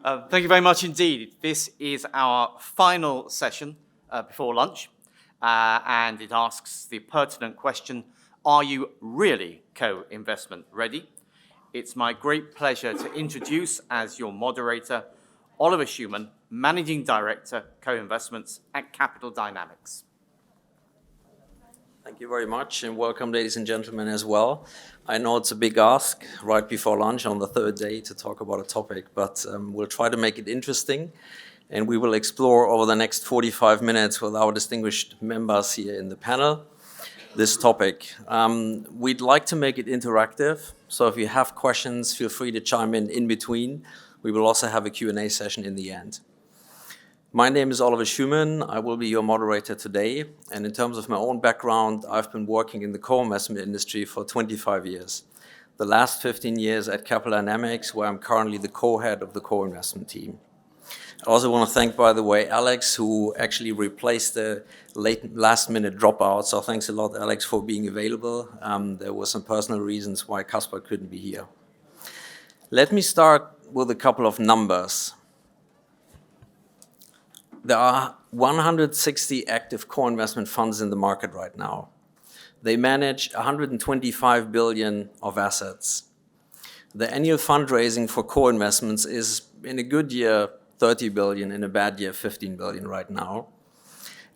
Thank you very much indeed. This is our final session before lunch, and it asks the pertinent question, are you really co-investment ready? It's my great pleasure to introduce as your moderator, Oliver Schumann, Managing Director, Co-Investments at Capital Dynamics. Thank you very much, and welcome, ladies and gentlemen, as well. I know it's a big ask right before lunch on the third day to talk about a topic, but we'll try to make it interesting, and we will explore over the next 45 minutes with our distinguished members here in the panel this topic. We'd like to make it interactive, so if you have questions, feel free to chime in between. We will also have a Q&A session in the end. My name is Oliver Schumann. I will be your moderator today. And in terms of my own background, I've been working in the co-investment industry for 25 years. The last 15 years at Capital Dynamics, where I'm currently the co-head of the co-investment team. I also want to thank, by the way, Alex, who actually replaced the last-minute dropout. So thanks a lot, Alex, for being available. There were some personal reasons why Caspar couldn't be here. Let me start with a couple of numbers. There are 160 active co-investment funds in the market right now. They manage 125 billion of assets. The annual fundraising for co-investments is, in a good year, 30 billion, in a bad year, 15 billion right now.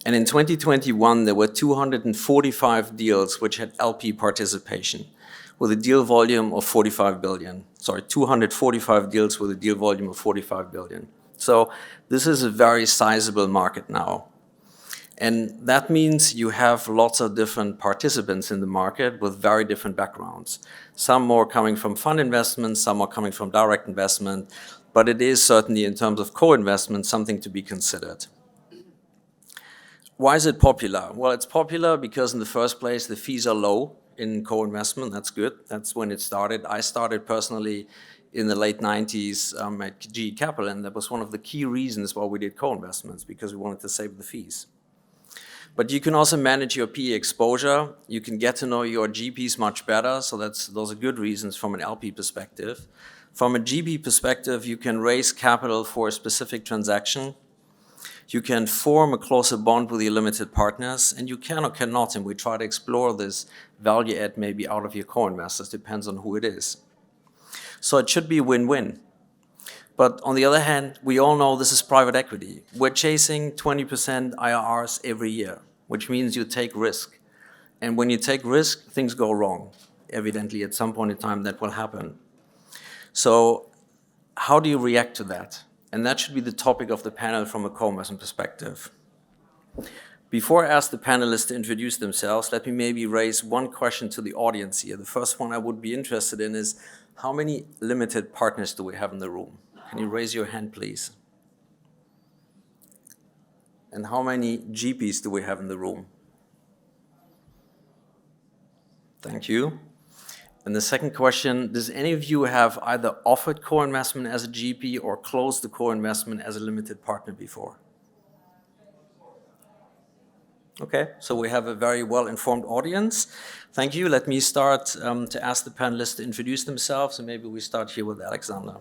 And in 2021, there were 245 deals which had LP participation, with a deal volume of 45 billion. Sorry, 245 deals with a deal volume of 45 billion. So this is a very sizable market now. And that means you have lots of different participants in the market with very different backgrounds. Some more coming from fund investments, some are coming from direct investment, but it is certainly, in terms of co-investment, something to be considered. Why is it popular? Well, it's popular because in the first place, the fees are low in co-investment. That's good. That's when it started. I started personally in the late 90s at GE Capital, and that was one of the key reasons why we did co-investments, because we wanted to save the fees. But you can also manage your PE exposure. You can get to know your GPs much better, so those are good reasons from an LP perspective. From a GP perspective, you can raise capital for a specific transaction. You can form a closer bond with your limited partners, and you can or cannot, and we try to explore this value add maybe out of your co-investors, depends on who it is. So it should be a win-win. But on the other hand, we all know this is private equity. We're chasing 20% IRRs every year, which means you take risk. And when you take risk, things go wrong. Evidently, at some point in time, that will happen. So how do you react to that? And that should be the topic of the panel from a co-investment perspective. Before I ask the panelists to introduce themselves, let me maybe raise one question to the audience here. The first one I would be interested in is, how many limited partners do we have in the room? Can you raise your hand, please? And how many GPs do we have in the room? Thank you. And the second question, does any of you have either offered co-investment as a GP or closed the co-investment as a limited partner before? Okay, so we have a very well-informed audience. Thank you. Let me start to ask the panelists to introduce themselves, and maybe we start here with Alexander.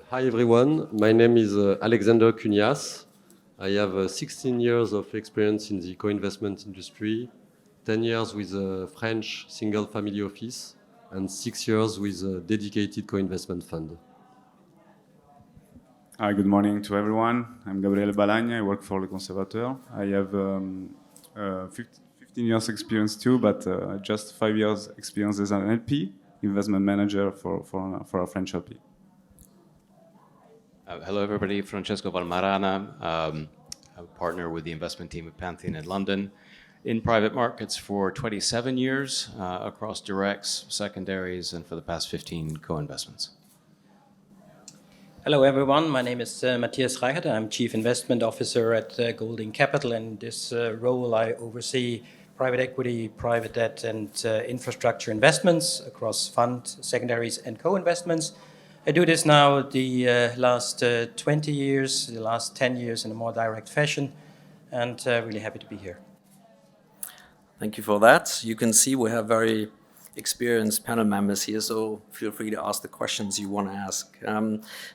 Hi, everyone. My name is Alexander Cunias. I have 16 years of experience in the co-investment industry, 10 years with a French single-family office, and 6 years with a dedicated co-investment fund. Hi, good morning to everyone. I'm Gabriele Balagna. I work for Le Conservateur. I have 15 years experience too, but just 5 years experience as an LP, investment manager for a French LP. Hello, everybody. Francesco Valmarana. I'm a partner with the investment team at Pantheon in London. In private markets for 27 years across directs, secondaries, and for the past 15 co-investments. Hello, everyone. My name is Matthias Reichert. I'm Chief Investment Officer at Golding Capital. In this role, I oversee private equity, private debt, and infrastructure investments across fund, secondaries, and co-investments. I do this now the last 20 years, the last 10 years in a more direct fashion, and really happy to be here. Thank you for that. You can see we have very experienced panel members here, so feel free to ask the questions you want to ask.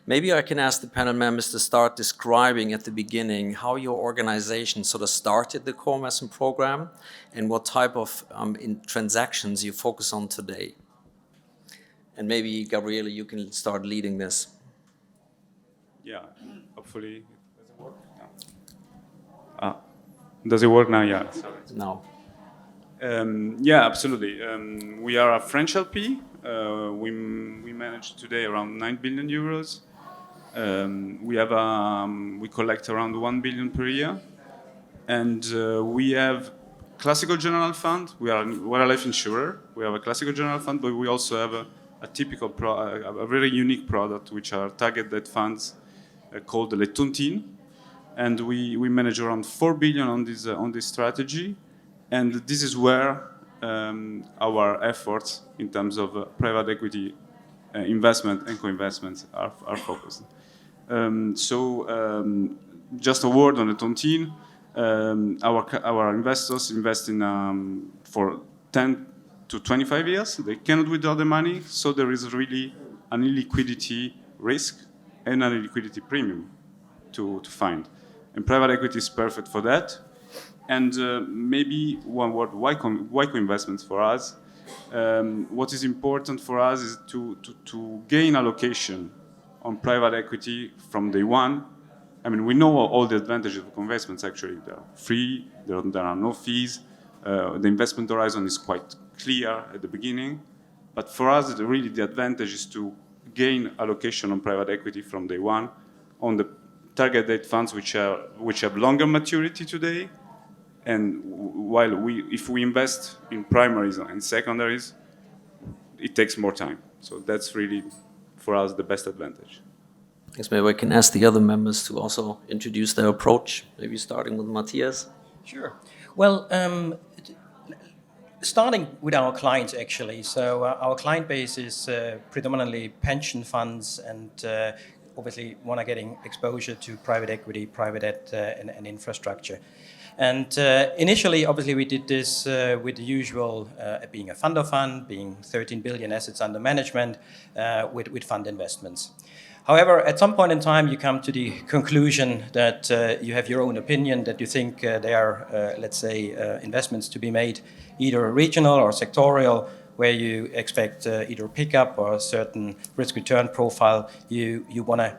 Maybe I can ask the panel members to start describing at the beginning how your organization sort of started the co-investment program and what type of transactions you focus on today. And maybe, Gabriele, you can start leading this. Yeah, hopefully. Does it work? No. Does it work now? Yeah. Sorry. No. Yeah, absolutely. We are a French LP. We manage today around 9 billion euros. We collect around 1 billion per year, and we have classical general fund. We're a life insurer. We have a classical general fund, but we also have a typical a very unique product, which are target date funds called Les Tontines, and we manage around 4 billion on this strategy. And this is where our efforts in terms of private equity investment and co-investments are focused. Just a word on the Tontine. Our investors invest in for 10 to 25 years. They cannot withdraw the money, so there is really an illiquidity risk and an illiquidity premium to find. And private equity is perfect for that. And maybe one word, why co-investments for us? What is important for us is to gain allocation on private equity from day one. I mean, we know all the advantages of co-investments. Actually, they're free, there are no fees. The investment horizon is quite clear at the beginning. But for us, really the advantage is to gain allocation on private equity from day one on the target date funds which have longer maturity today. And if we invest in primaries and secondaries, it takes more time. So that's really, for us, the best advantage. Yes, maybe I can ask the other members to also introduce their approach, maybe starting with Matthias. Sure. Well, starting with our clients, actually. So our client base is predominantly pension funds and obviously want to getting exposure to private equity, private debt, and infrastructure. And initially, obviously, we did this with the usual, being a fund of fund, being 13 billion assets under management, with fund investments. However, at some point in time, you come to the conclusion that you have your own opinion, that you think there are, let's say, investments to be made, either regional or sectorial, where you expect either a pickup or a certain risk-return profile you want to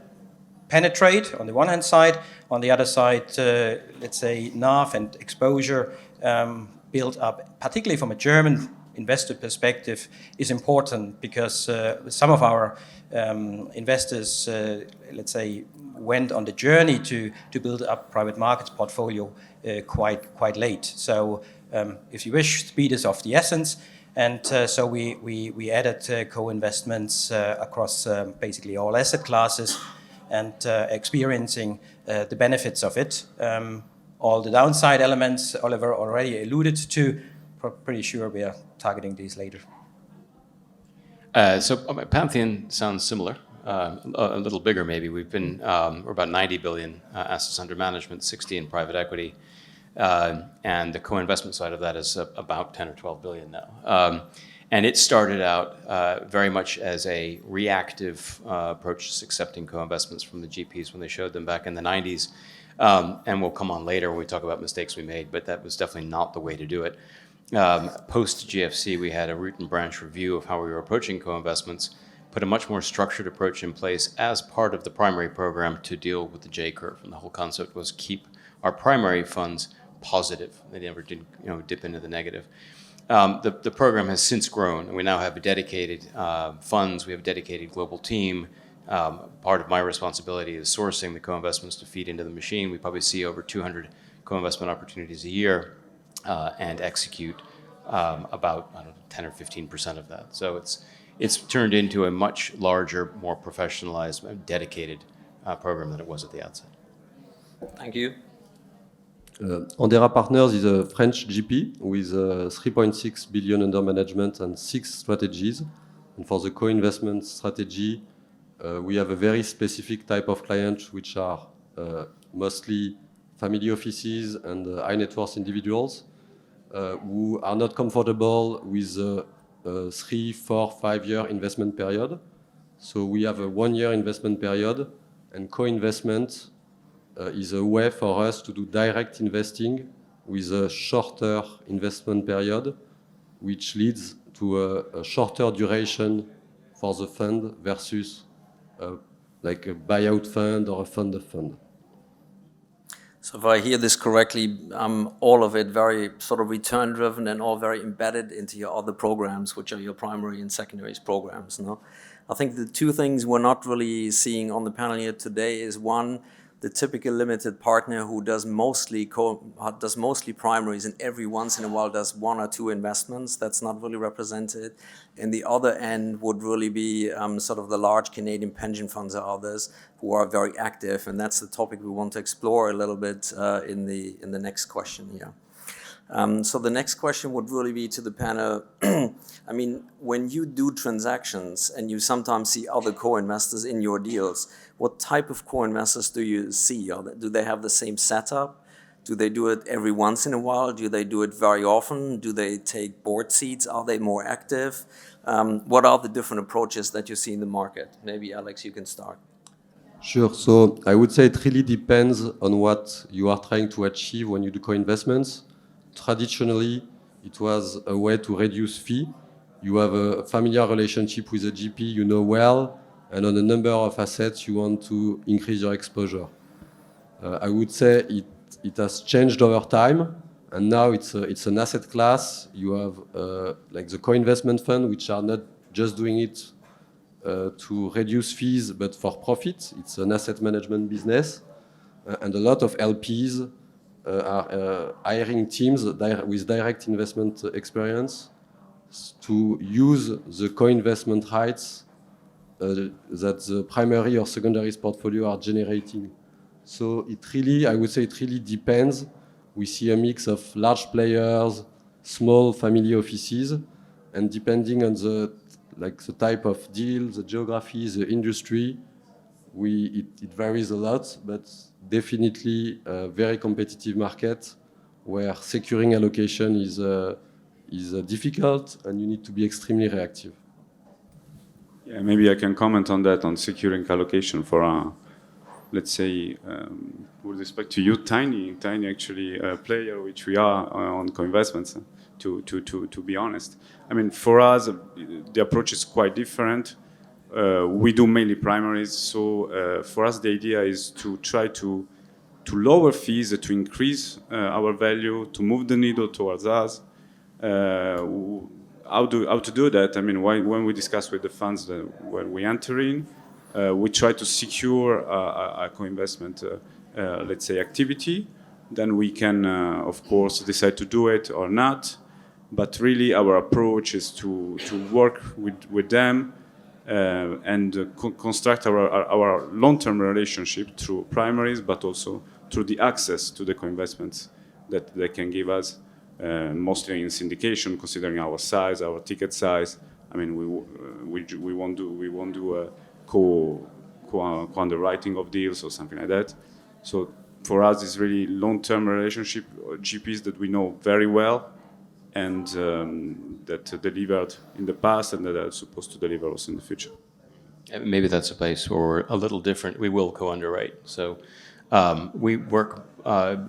penetrate on the one hand side. On the other side, let's say NAV and exposure built up, particularly from a German investor perspective, is important because some of our investors, let's say, went on the journey to build up private markets portfolio quite late. So if you wish, speed is of the essence. And so we added co-investments across basically all asset classes and experiencing the benefits of it. All the downside elements Oliver already alluded to. Pretty sure we are targeting these later. So Pantheon sounds similar, a little bigger maybe. We're about 90 billion assets under management, 60 in private equity. And the co-investment side of that is about 10 or 12 billion now. And it started out very much as a reactive approach to accepting co-investments from the GPs when they showed them back in the 90s. And we'll come on later when we talk about mistakes we made, but that was definitely not the way to do it. Post GFC, we had a root and branch review of how we were approaching co-investments, put a much more structured approach in place as part of the primary program to deal with the J-curve. And the whole concept was keep our primary funds positive. They never did, dip into the negative. The program has since grown, and we now have a dedicated funds. We have a dedicated global team. Part of my responsibility is sourcing the co-investments to feed into the machine. We probably see over 200 co-investment opportunities a year and execute about 10 or 15% of that. So it's turned into a much larger, more professionalized, dedicated program than it was at the outset. Thank you. Andera Partners is a French GP with 3.6 billion under management and 6 strategies. And for the co-investment strategy, we have a very specific type of clients, which are mostly family offices and high net worth individuals who are not comfortable with a 3, 4, 5-year investment period. So we have a 1-year investment period, and co-investment is a way for us to do direct investing with a shorter investment period, which leads to a shorter duration for the fund versus like a buyout fund or a fund of fund. So if I hear this correctly, all of it very sort of return driven and all very embedded into your other programs, which are your primary and secondaries programs. No? I think the two things we're not really seeing on the panel here today is one, the typical limited partner who does mostly primaries and every once in a while does 1 or 2 investments. That's not really represented. And the other end would really be sort of the large Canadian pension funds or others who are very active, and that's the topic we want to explore a little bit in the next question here. So the next question would really be to the panel. I mean, when you do transactions and you sometimes see other co-investors in your deals, what type of co-investors do you see? Do they have the same setup? Do they do it every once in a while? Do they do it very often? Do they take board seats? Are they more active? What are the different approaches that you see in the market? Maybe, Alex, you can start. Sure. So I would say it really depends on what you are trying to achieve when you do co-investments. Traditionally, it was a way to reduce fee. You have a familiar relationship with a GP you know well, and on a number of assets you want to increase your exposure. I would say it has changed over time, and now it's an asset class. You have like the co-investment fund, which are not just doing it to reduce fees, but for profit. It's an asset management business, and a lot of LPs are hiring teams with direct investment experience to use the co-investment rights that the primary or secondaries portfolio are generating. So I would say it really depends. We see a mix of large players, small family offices, and depending on the type of deal, the geography, the industry, it varies a lot, but definitely a very competitive market where securing allocation is difficult, and you need to be extremely reactive. Yeah, maybe I can comment on that, on securing allocation for let's say, with respect to you, tiny actually player, which we are on co-investments, to be honest. I mean, for us, the approach is quite different. We do mainly primaries, so for us the idea is to try to lower fees, to increase our value, to move the needle towards us. How to do that? I mean, when we discuss with the funds when we enter in, we try to secure a co-investment, let's say, activity. Then we can, of course, decide to do it or not. But really, our approach is to work with them and construct our long-term relationship through primaries, but also through the access to the co-investments that they can give us, mostly in syndication, considering our size, our ticket size. I mean, we won't do a co-underwriting of deals or something like that. So for us, it's really long-term relationship, GPs that we know very well, and that delivered in the past and that are supposed to deliver also in the future. Maybe that's a place where we're a little different. We will co-underwrite. So we work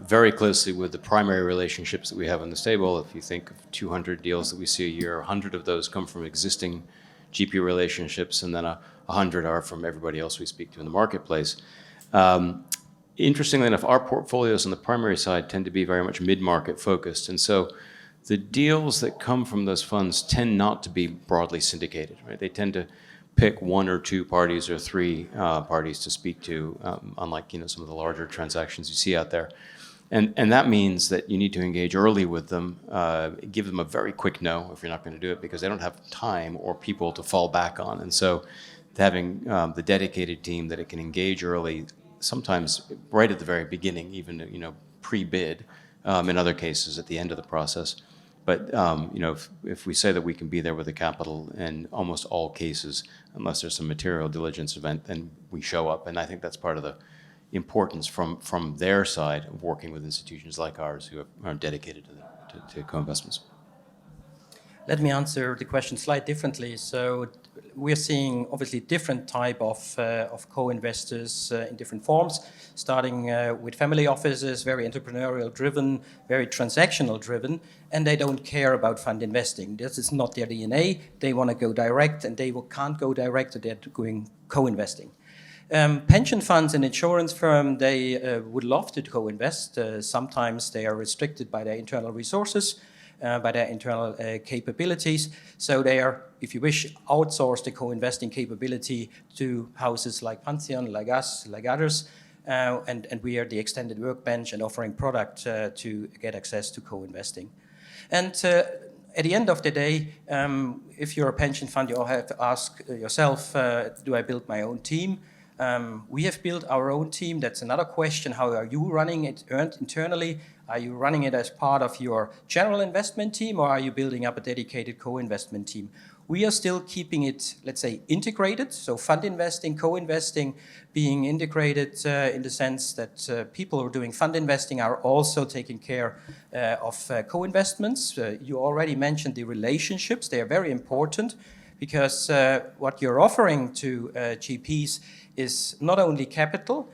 very closely with the primary relationships that we have on the table. If you think of 200 deals that we see a year, 100 of those come from existing GP relationships, and then 100 are from everybody else we speak to in the marketplace. Interestingly enough, our portfolios on the primary side tend to be very much mid-market focused, and so the deals that come from those funds tend not to be broadly syndicated, right? They tend to pick 1 or 2 parties or 3 parties to speak to, unlike some of the larger transactions you see out there. And that means that you need to engage early with them, give them a very quick no if you're not going to do it, because they don't have time or people to fall back on. And so having the dedicated team that it can engage early, sometimes right at the very beginning, even pre-bid, in other cases at the end of the process. But if we say that we can be there with the capital in almost all cases, unless there's some material diligence event, then we show up. And I think that's part of the importance from their side of working with institutions like ours who are dedicated to co-investments. Let me answer the question slightly differently. So we're seeing obviously different type of co-investors in different forms, starting with family offices, very entrepreneurial driven, very transactional driven, and they don't care about fund investing. This is not their DNA. They want to go direct, and they can't go direct, so they're going co-investing. Pension funds and insurance firms, they would love to co-invest. Sometimes they are restricted by their internal resources, by their internal capabilities. So they are, if you wish, outsource the co-investing capability to houses like Pantheon, like us, like others. And we are the extended workbench and offering product to get access to co-investing. And at the end of the day, if you're a pension fund, you all have to ask yourself, do I build my own team? We have built our own team. That's another question. How are you running it internally? Are you running it as part of your general investment team, or are you building up a dedicated co-investment team? We are still keeping it, let's say, integrated. So fund investing, co-investing being integrated in the sense that people who are doing fund investing are also taking care of co-investments. You already mentioned the relationships. They are very important because what you're offering to GPs is not only capital,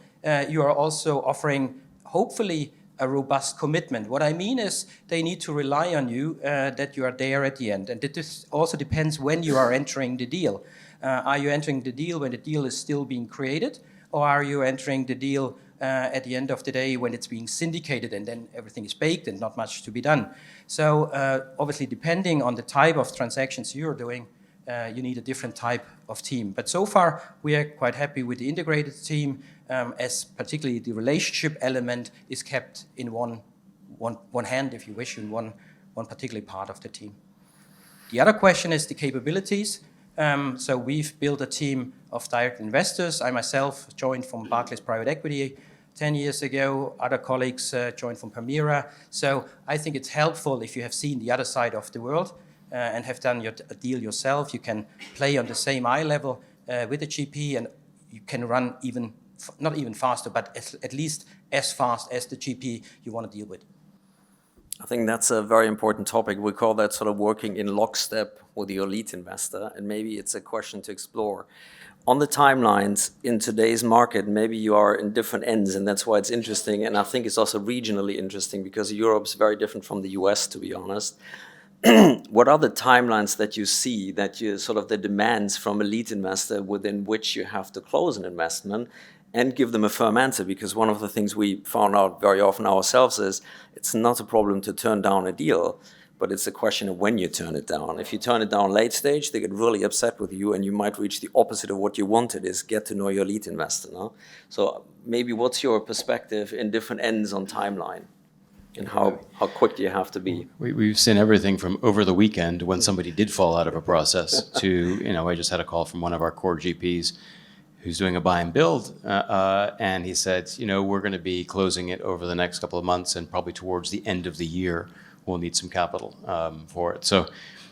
you are also offering, hopefully, a robust commitment. What I mean is they need to rely on you that you are there at the end. And this also depends when you are entering the deal. Are you entering the deal when the deal is still being created? Or are you entering the deal at the end of the day when it's being syndicated and then everything is baked and not much to be done? So obviously, depending on the type of transactions you're doing, you need a different type of team. But so far, we are quite happy with the integrated team, as particularly the relationship element is kept in one hand, if you wish, in one particular part of the team. The other question is the capabilities. So we've built a team of direct investors. I myself joined from Barclays Private Equity 10 years ago. Other colleagues joined from Permira. So I think it's helpful if you have seen the other side of the world and have done a deal yourself. You can play on the same eye level with the GP, and you can run not even faster, but at least as fast as the GP you want to deal with. I think that's a very important topic. We call that sort of working in lockstep with your lead investor, and maybe it's a question to explore. On the timelines in today's market, maybe you are in different ends, and that's why it's interesting, and I think it's also regionally interesting because Europe's very different from the US, to be honest. What are the timelines that you see, that you sort of the demands from a lead investor within which you have to close an investment and give them a firm answer? Because one of the things we found out very often ourselves is it's not a problem to turn down a deal, but it's a question of when you turn it down. If you turn it down late stage, they get really upset with you and you might reach the opposite of what you wanted, is get to know your lead investor. No? So maybe what's your perspective in different ends on timeline? And how quick do you have to be? We've seen everything from over the weekend when somebody did fall out of a process to, I just had a call from one of our core GPs who's doing a buy and build, and he said, we're going to be closing it over the next couple of months, and probably towards the end of the year, we'll need some capital for it. So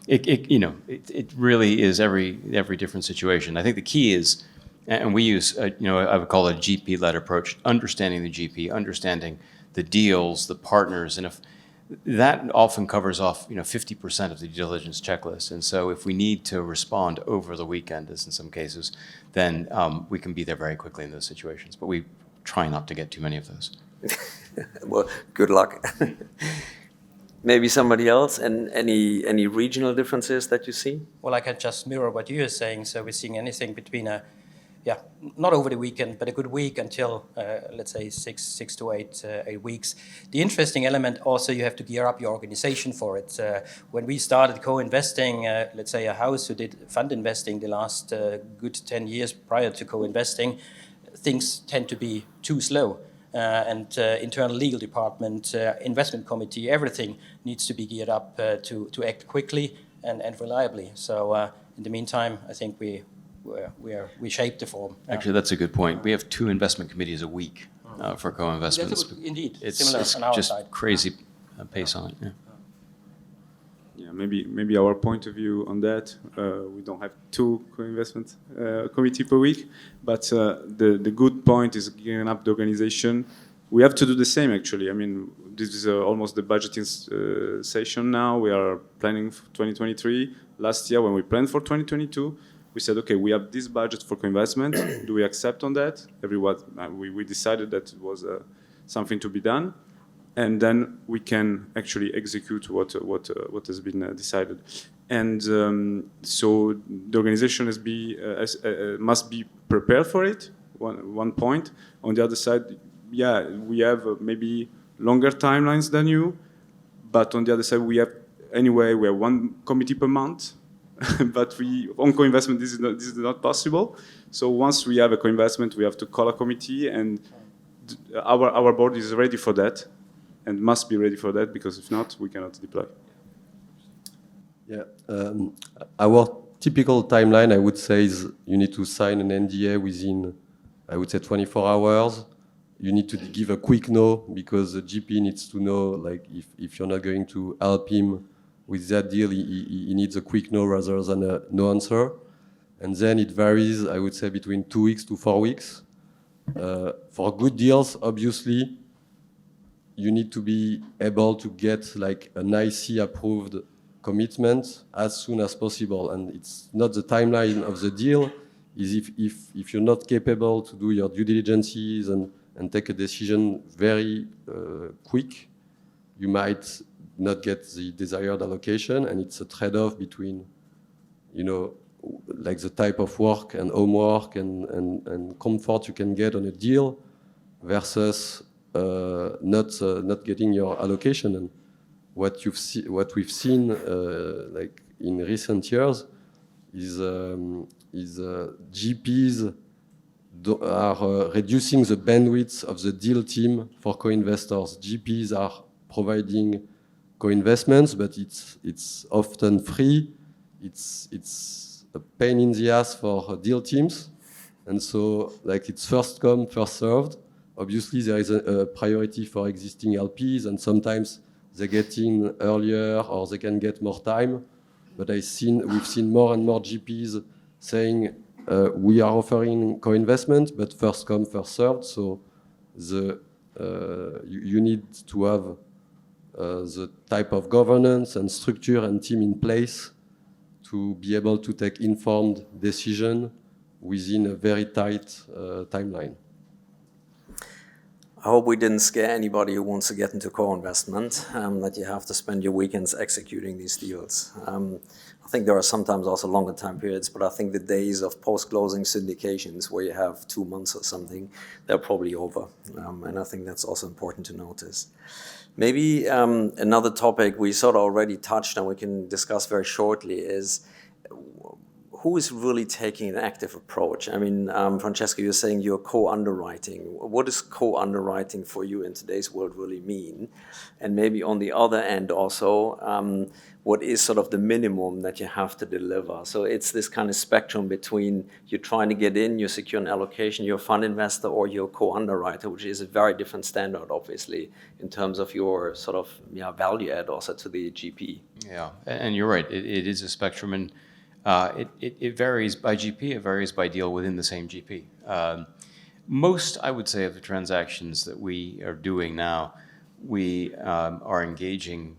it really is every different situation. I think the key is, and we use, I would call it a GP-led approach, understanding the GP, understanding the deals, the partners, and if that often covers off 50% of the due diligence checklist. And so if we need to respond over the weekend, as in some cases, then we can be there very quickly in those situations. But we try not to get too many of those. Well, good luck. Maybe somebody else, and any regional differences that you see? Well, I can just mirror what you are saying. So we're seeing anything between not over the weekend, but a good week until, let's say, six to eight weeks. The interesting element also, you have to gear up your organization for it. When we started co-investing, let's say a house who did fund investing the last good 10 years prior to co-investing, things tend to be too slow. And internal legal department, investment committee, everything needs to be geared up to act quickly and reliably. So in the meantime, I think we shape the form. Actually, that's a good point. We have 2 investment committees a week for co-investments. Indeed, it's similar on our just side. crazy pace on it. Yeah, maybe our point of view on that, we don't have 2 co-investment committee per week, but the good point is gearing up the organization we have to do the same, actually. I mean, this is almost the budgeting session now. We are planning for 2023. Last year, when we planned for 2022, we said, okay, we have this budget for co-investment. Do we accept on that? We decided that it was something to be done. And then we can actually execute what has been decided. And so the organization must be prepared for it, one point. On the other side, yeah, we have maybe longer timelines than you, but on the other side, we have one committee per month, but on co-investment, this is not possible. So once we have a co-investment, we have to call a committee, and our board is ready for that, and must be ready for that, because if not, we cannot deploy. Yeah, our typical timeline, I would say, is you need to sign an NDA within, I would say, 24 hours. You need to give a quick no, because the GP needs to know, like, if you're not going to help him with that deal, he needs a quick no rather than a no answer. And then it varies, I would say, between 2 weeks to 4 weeks. For good deals, obviously, you need to be able to get like an IC approved commitment as soon as possible. And it's not the timeline of the deal, is if you're not capable to do your due diligences and take a decision very quick, you might not get the desired allocation, and it's a trade-off between, you know, like the type of work and homework and comfort you can get on a deal versus not getting your allocation. And what we've seen like in recent years is GPs are reducing the bandwidth of the deal team for co-investors. GPs are providing co-investments, but it's often free. It's a pain in the ass for deal teams, and so like it's first come, first served. Obviously, there is a priority for existing LPs, and sometimes they get in earlier or they can get more time. But we've seen more and more GPs saying we are offering co-investment, but first come, first served. So you need to have the type of governance and structure and team in place to be able to take informed decision within a very tight timeline. I hope we didn't scare anybody who wants to get into co-investment, that you have to spend your weekends executing these deals. I think there are sometimes also longer time periods, but I think the days of post-closing syndications where you have 2 months or something, they're probably over. And I think that's also important to notice. Maybe another topic we sort of already touched and we can discuss very shortly is who is really taking an active approach? I mean, Francesco, you're saying you're co-underwriting. What does co-underwriting for you in today's world really mean? And maybe on the other end also, what is sort of the minimum that you have to deliver? So it's this kind of spectrum between you're trying to get in, you secure an allocation, you're a fund investor, or you're a co-underwriter, which is a very different standard, obviously, in terms of your sort of value add also to the GP. Yeah, and you're right. It is a spectrum, and it varies by GP, it varies by deal within the same GP. Most, I would say, of the transactions that we are doing now, we are engaging,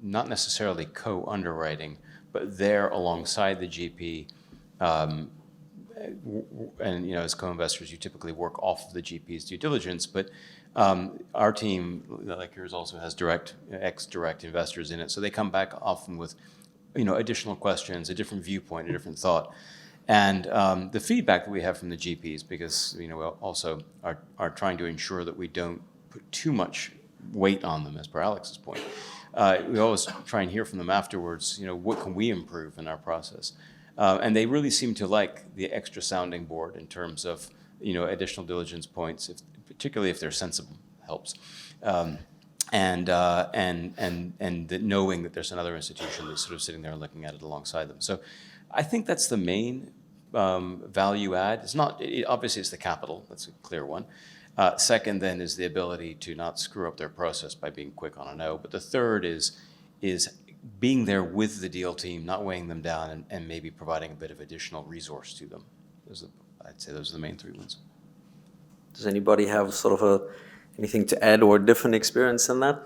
not necessarily co-underwriting, but there alongside the GP. And as co-investors, you typically work off of the GP's due diligence, but our team, like yours, also has ex-direct investors in it, so they come back often with additional questions, a different viewpoint, a different thought. And the feedback that we have from the GPs, because we also are trying to ensure that we don't put too much weight on them, as per Alex's point. We always try and hear from them afterwards, what can we improve in our process? And they really seem to like the extra sounding board in terms of, additional diligence points, particularly if they're sensible, helps. And that knowing that there's another institution that's sort of sitting there and looking at it alongside them. So I think that's the main value add. It's not, obviously it's the capital, that's a clear one. Second then is the ability to not screw up their process by being quick on a no. But the third is being there with the deal team, not weighing them down, and maybe providing a bit of additional resource to them. I'd say those are the main 3 ones. Does anybody have sort of anything to add or different experience in that?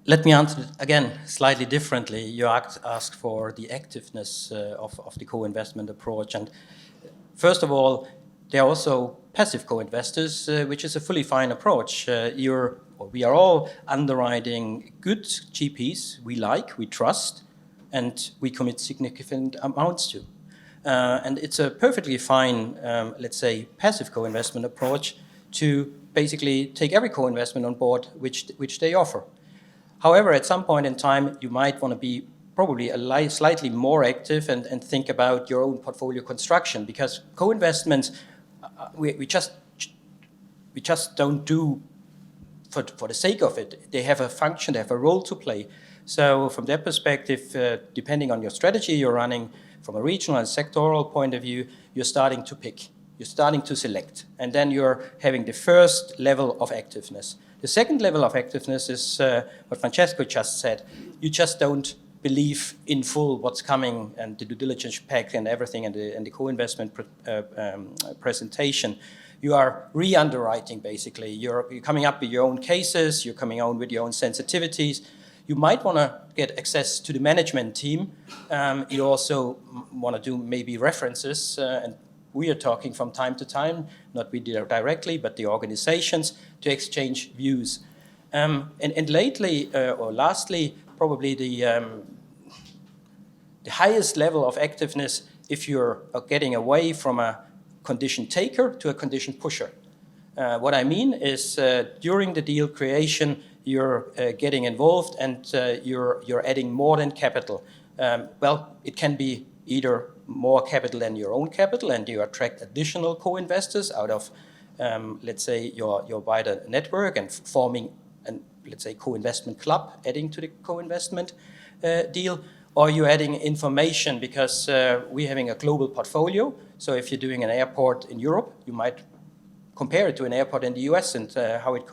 Let me answer it again slightly differently. You asked for the activeness of the co-investment approach. And first of all, there are also passive co-investors, which is a fully fine approach. We are all underwriting good GPs we like, we trust, and we commit significant amounts to. And it's a perfectly fine, let's say, passive co-investment approach to basically take every co-investment on board which they offer. However, at some point in time, you might want to be probably slightly more active and think about your own portfolio construction, because co-investments, we just don't do for the sake of it. They have a function, they have a role to play. So from that perspective, depending on your strategy you're running, from a regional and sectoral point of view, you're starting to pick, you're starting to select, and then you're having the first level of activeness. The second level of activeness is what Francesco just said. You just don't believe in full what's coming and the due diligence pack and everything and the co-investment presentation. You are re-underwriting, basically. You're coming up with your own cases, you're coming on with your own sensitivities. You might want to get access to the management team. You also want to do maybe references, and we are talking from time to time, not we directly, but the organizations, to exchange views. And lately, or lastly, probably the highest level of activeness, if you're getting away from a condition taker to a condition pusher. What I mean is during the deal creation, you're getting involved and you're adding more than capital. Well, it can be either more capital than your own capital, and you attract additional co-investors out of, let's say, your wider network and forming an, let's say, co-investment club, adding to the co-investment deal, or you're adding information because we're having a global portfolio. So if you're doing an airport in Europe, you might compare it to an airport in the US and how it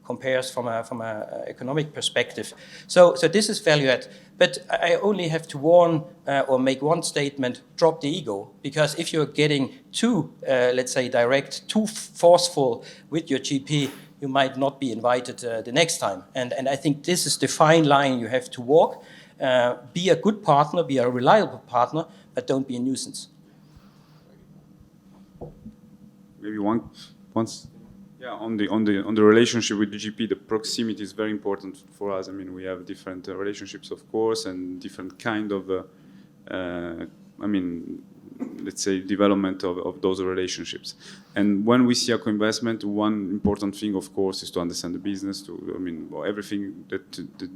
compares from a economic perspective. So this is value add. But I only have to warn or make one statement: drop the ego, because if you're getting too, let's say, direct, too forceful with your GP, you might not be invited the next time. And I think this is the fine line you have to walk. Be a good partner, be a reliable partner, but don't be a nuisance. Maybe once. Yeah, on the relationship with the GP, the proximity is very important for us. I mean, we have different relationships, of course, and different kind of, let's say, development of those relationships. And when we see a co-investment, one important thing, of course, is to understand the business. Everything that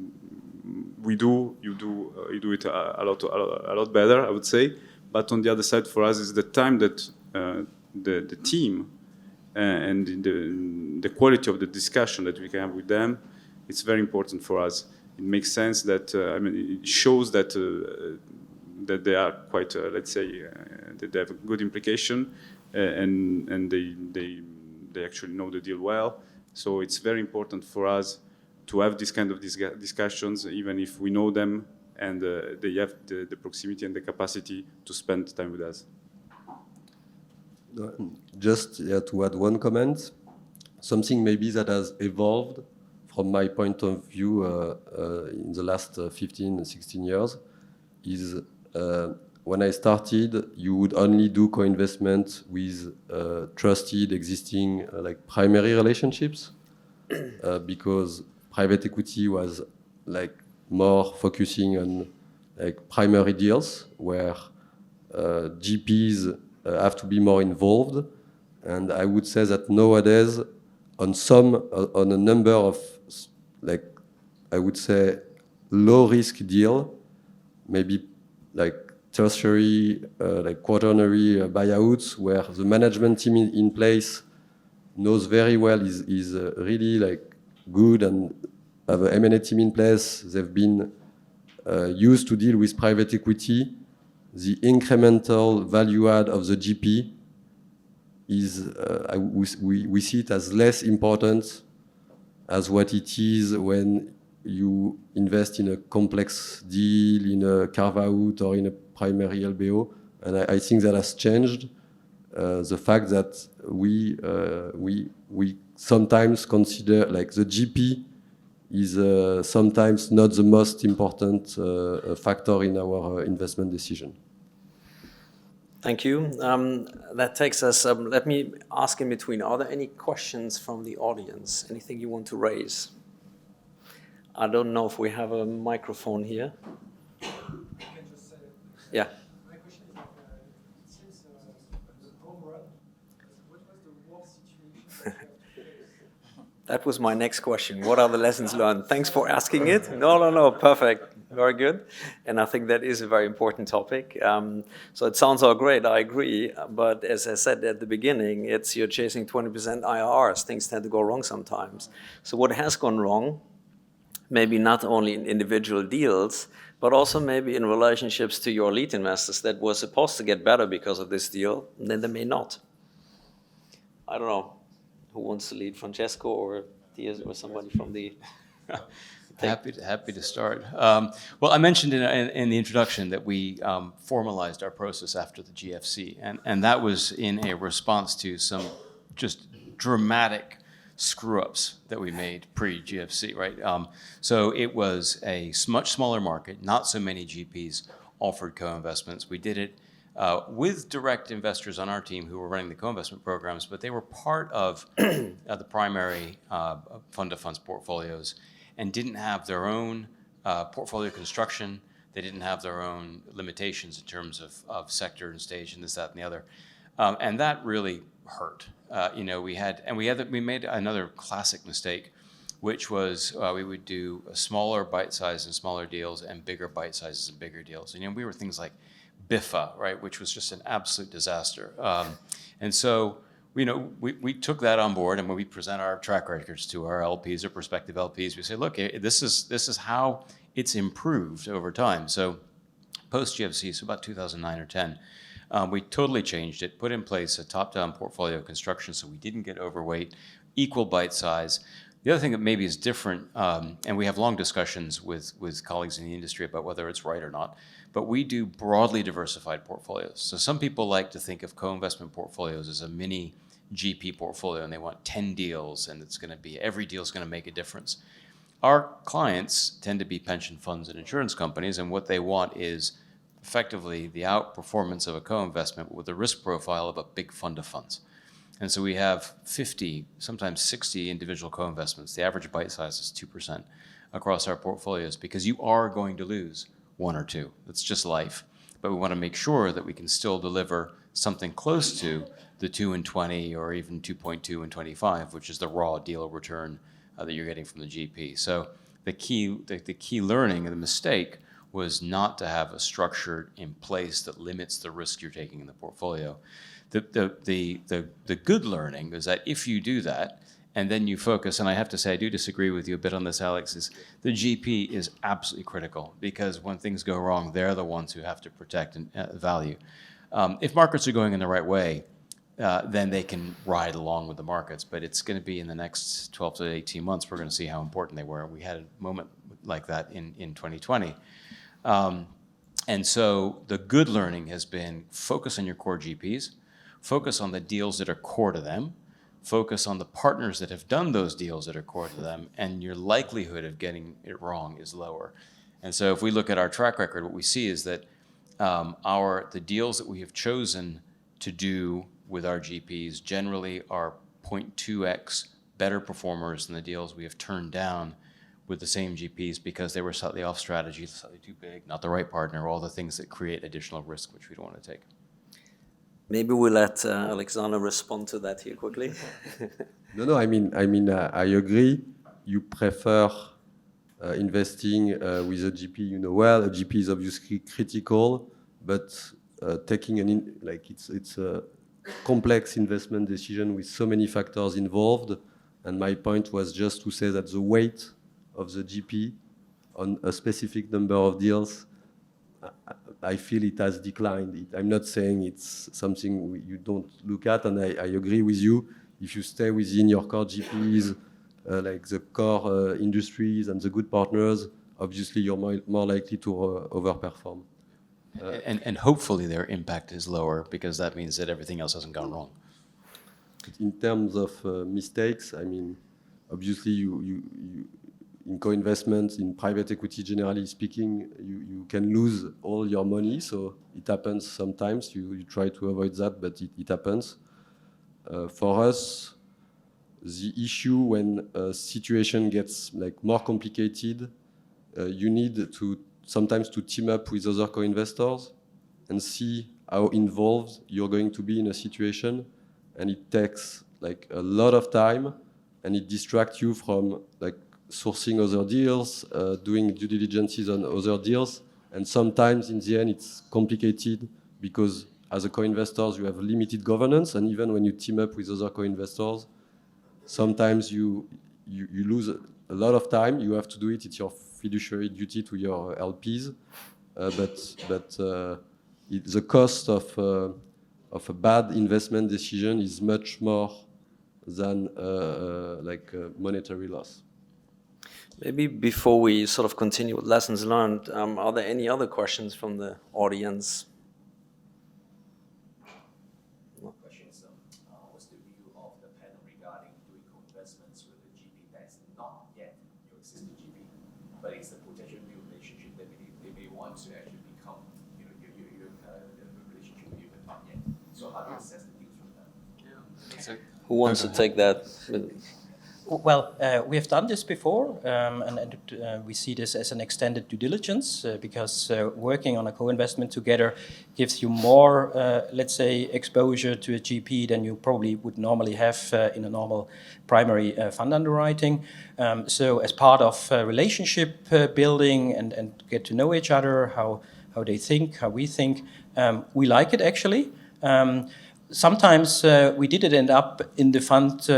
we do, you do it a lot better, I would say. But on the other side, for us, is the time that the team and the quality of the discussion that we can have with them, it's very important for us. It makes sense that, it shows that they are quite, let's say, that they have a good implication and they actually know the deal well. So it's very important for us to have this kind of discussions, even if we know them and they have the proximity and the capacity to spend time with us. Just to add one comment, something maybe that has evolved from my point of view in the last 15, 16 years is when I started, you would only do co-investment with trusted existing like primary relationships because private equity was like more focusing on like primary deals where GPs have to be more involved, and I would say that nowadays, on a number of, like, I would say, low-risk deal, maybe like tertiary, like quaternary buyouts, where the management team in place knows very well is really like good and have an M&A team in place. They've been used to deal with private equity. The incremental value add of the GP is, we see it as less important as what it is when you invest in a complex deal, in a carve-out or in a primary LBO. And I think that has changed. the fact that we sometimes consider like the GP is sometimes not the most important factor in our investment decision. Thank you. That takes us, let me ask in between, are there any questions from the audience? Anything you want to raise? I don't know if we have a microphone here. Yeah. My question is that it seems the home run, what was the worst situation? That was my next question. What are the lessons learned? Thanks for asking it. No, perfect. Very good. And I think that is a very important topic. So it sounds all great, I agree. But as I said at the beginning, it's you're chasing 20% IRRs. Things tend to go wrong sometimes. So what has gone wrong, maybe not only in individual deals, but also maybe in relationships to your lead investors that were supposed to get better because of this deal, and then they may not. I don't know. Who wants to lead, Francesco or Diaz or somebody from the... Happy to start. Well, I mentioned in the introduction that we formalized our process after the GFC, and that was in a response to some just dramatic screw-ups that we made pre-GFC, right? So it was a much smaller market, not so many GPs offered co-investments. We did it with direct investors on our team who were running the co-investment programs, but they were part of the primary fund-of-funds portfolios and didn't have their own portfolio construction. They didn't have their own limitations in terms of sector and stage and this, that, and the other. And that really hurt. We made another classic mistake, which was we would do a smaller bite size and smaller deals and bigger bite sizes and bigger deals. And we were things like BIFA, right, which was just an absolute disaster. And so, we took that on board, and when we present our track records to our LPs or prospective LPs, we say, look, this is how it's improved over time. So post-GFC, so about 2009 or 10, we totally changed it, put in place a top-down portfolio construction so we didn't get overweight, equal bite size. The other thing that maybe is different, and we have long discussions with colleagues in the industry about whether it's right or not, but we do broadly diversified portfolios. So some people like to think of co-investment portfolios as a mini GP portfolio, and they want 10 deals, and every deal is going to make a difference. Our clients tend to be pension funds and insurance companies, and what they want is effectively the outperformance of a co-investment with the risk profile of a big fund of funds. And so we have 50, sometimes 60 individual co-investments. The average bite size is 2% across our portfolios because you are going to lose one or two. That's just life. But we want to make sure that we can still deliver something close to the 2 and 20 or even 2.2 and 25, which is the raw deal return that you're getting from the GP. So the key learning and the mistake was not to have a structure in place that limits the risk you're taking in the portfolio. The good learning is that if you do that, and then you focus, and I have to say I do disagree with you a bit on this, Alex, is the GP is absolutely critical because when things go wrong, they're the ones who have to protect value. If markets are going in the right way, then they can ride along with the markets, but it's going to be in the next 12 to 18 months, we're going to see how important they were. We had a moment like that in 2020. And so the good learning has been focus on your core GPs, focus on the deals that are core to them, focus on the partners that have done those deals that are core to them, and your likelihood of getting it wrong is lower. And so if we look at our track record, what we see is that the deals that we have chosen to do with our GPs generally are 0.2x better performers than the deals we have turned down with the same GPs because they were slightly off strategy, slightly too big, not the right partner, all the things that create additional risk, which we don't want to take. Maybe we'll let Alexander respond to that here quickly. No. I mean, I agree. You prefer investing with a GP you know well. A GP is obviously critical, but taking it's a complex investment decision with so many factors involved. And my point was just to say that the weight of the GP on a specific number of deals, I feel it has declined. I'm not saying it's something you don't look at, and I agree with you. If you stay within your core GPs, like the core industries and the good partners, obviously you're more likely to overperform. And hopefully their impact is lower because that means that everything else hasn't gone wrong. In terms of mistakes, I mean, obviously, in co-investments, in private equity, generally speaking, you can lose all your money. So it happens sometimes. You try to avoid that, but it happens. For us, the issue when a situation gets like more complicated, you need to sometimes to team up with other co-investors and see how involved you're going to be in a situation. And it takes like a lot of time, and it distracts you from like sourcing other deals, doing due diligences on other deals. And sometimes in the end, it's complicated because as a co-investors, you have limited governance. And even when you team up with other co-investors, sometimes you lose a lot of time. You have to do it. It's your fiduciary duty to your LPs. The cost of a bad investment decision is much more than monetary loss. Maybe before we sort of continue with lessons learned, are there any other questions from the audience? Questions. What's the view of the panel regarding doing co-investments with a GP that's not yet your existing GP, but it's a potential new relationship that they may want to actually become, the relationship with you, but not yet. So how do you assess the deals from that? Who wants to take that? Well, we have done this before, and we see this as an extended due diligence because working on a co-investment together gives you more, let's say, exposure to a GP than you probably would normally have in a normal primary fund underwriting. So as part of relationship building and get to know each other, how they think, how we think, we like it actually. Sometimes we didn't end up in the fund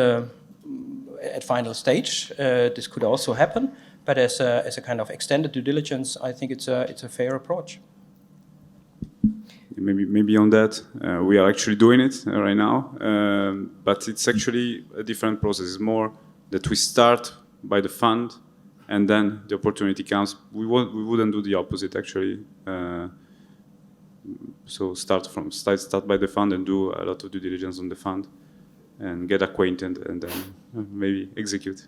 at final stage. This could also happen, but as a kind of extended due diligence, I think it's a fair approach. Maybe on that, we are actually doing it right now, but it's actually a different process. It's more that we start by the fund, and then the opportunity comes. We wouldn't do the opposite actually. So start by the fund and do a lot of due diligence on the fund, and get acquainted, and then maybe execute.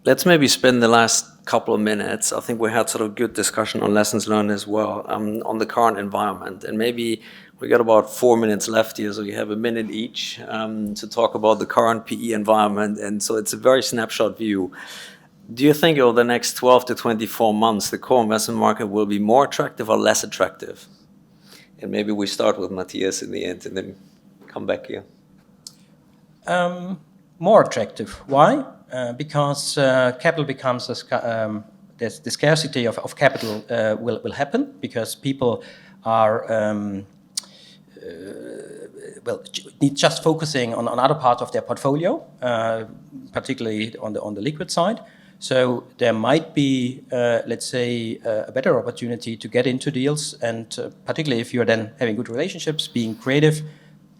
Let's maybe spend the last couple of minutes. I think we had sort of good discussion on lessons learned as well, on the current environment. And maybe we got about 4 minutes left here, so you have a minute each to talk about the current PE environment. And so it's a very snapshot view. Do you think over the next 12 to 24 months, the co-investment market will be more attractive or less attractive? And maybe we start with Matthias in the end and then come back here. More attractive. Why? Because capital becomes the scarcity of capital will happen because people are just focusing on other parts of their portfolio, particularly on the liquid side. So there might be, let's say, a better opportunity to get into deals, and particularly if you're then having good relationships, being creative,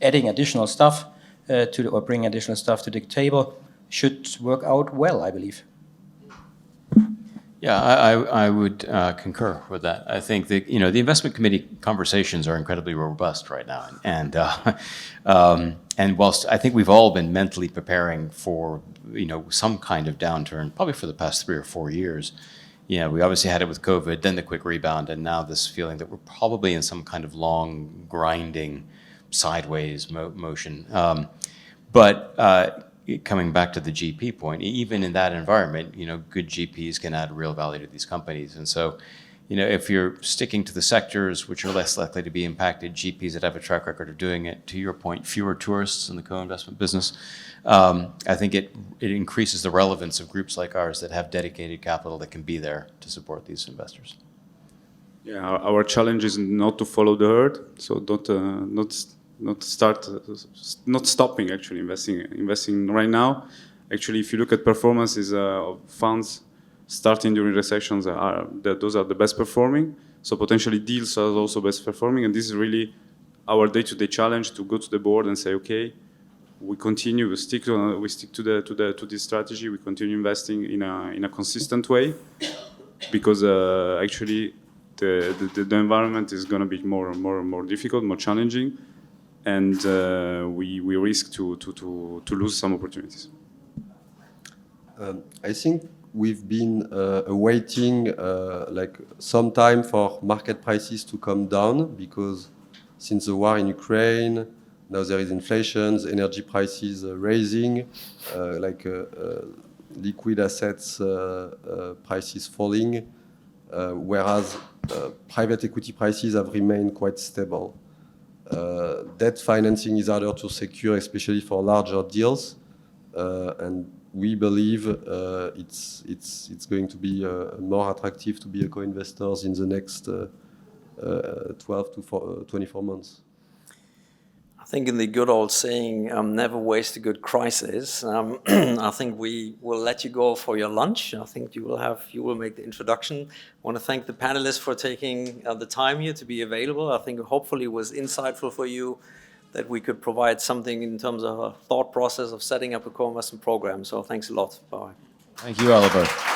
adding additional stuff or bring additional stuff to the table should work out well, I believe. Yeah, I would concur with that. I think that the investment committee conversations are incredibly robust right now, and whilst I think we've all been mentally preparing for some kind of downturn, probably for the past 3 or 4 years. We obviously had it with COVID, then the quick rebound, and now this feeling that we're probably in some kind of long grinding sideways motion. But coming back to the GP point, even in that environment, good GPs can add real value to these companies. And so, if you're sticking to the sectors which are less likely to be impacted, GPs that have a track record of doing it, to your point, fewer tourists in the co-investment business, I think it increases the relevance of groups like ours that have dedicated capital that can be there to support these investors. Yeah, our challenge is not to follow the herd, so not stopping actually investing right now. Actually, if you look at performances of funds starting during recessions, those are the best performing. So potentially deals are also best performing, and this is really our day-to-day challenge to go to the board and say, okay, we stick to this strategy. We continue investing in a consistent way, because actually the environment is going to be more and more difficult, more challenging, and we risk to lose some opportunities. I think we've been awaiting like some time for market prices to come down, because since the war in Ukraine, now there is inflation, energy prices rising, liquid assets prices falling, whereas private equity prices have remained quite stable. Debt financing is harder to secure, especially for larger deals, and we believe it's going to be more attractive to be a co-investors in the next 12 to 24 months. I think in the good old saying, never waste a good crisis, I think we will let you go for your lunch. I think you will make the introduction. I want to thank the panelists for taking the time here to be available. I think hopefully it was insightful for you that we could provide something in terms of a thought process of setting up a co-investment program. So thanks a lot. Bye. Thank you, Oliver.